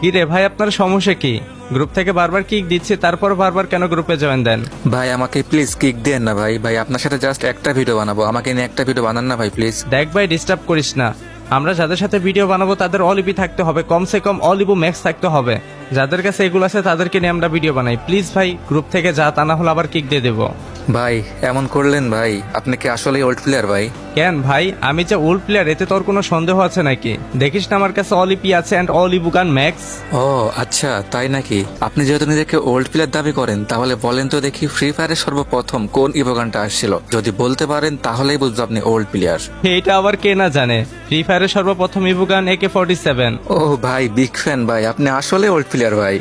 কি রে ভাই, আপনার সমস্যা কি? গ্রুপ থেকে বারবার কিক দিচ্ছে, তারপর বারবার কেন গ্রুপে জয়েন দেন? ভাই আমাকে প্লিজ কিক দেন না ভাই। ভাই আপনার সাথে জাস্ট একটা ভিডিও বানাবো, আমাকে নিয়ে একটা ভিডিও বানান না ভাই প্লিজ। দেখ ভাই, ডিস্টার্ব করিস না। আমরা যাদের সাথে ভিডিও বানাবো তাদের অলিপি থাকতে হবে, কমসে কম অলিবু ম্যাক্স থাকতে হবে। যাদের কাছে এগুলো আছে তাদেরকে নিয়ে আমরা ভিডিও বানাই। প্লিজ ভাই গ্রুপ থেকে যা, তা না হলে আবার কিক দিয়ে দেবো। ভাই এমন করলেন ভাই, আপনি কি আসলে ওল্ড প্লেয়ার ভাই? কেন ভাই, আমি যে ওল্ড প্লেয়ার এতে তোর কোনো সন্দেহ আছে নাকি? দেখিস না আমার কাছে অলিপি আছে অ্যান্ড অলিবু গান ম্যাক্স। ও আচ্ছা তাই নাকি? আপনি যেহেতু নিজেকে ওল্ড প্লেয়ার দাবি করেন, তাহলে বলেন তো দেখি ফ্রি ফায়ারের সর্বপ্রথম কোন ইভোগানটা আসছিল? যদি বলতে পারেন তাহলেই বুঝবো আপনি ওল্ড প্লেয়ার। এইটা আবার কে না জানে? ফ্রি ফায়ারের সর্বপ্রথম ইভু গান AK-47। ও ভাই বিগ ফ্যান ভাই, আপনি আসলে ওল্ড প্লেয়ার ভাই।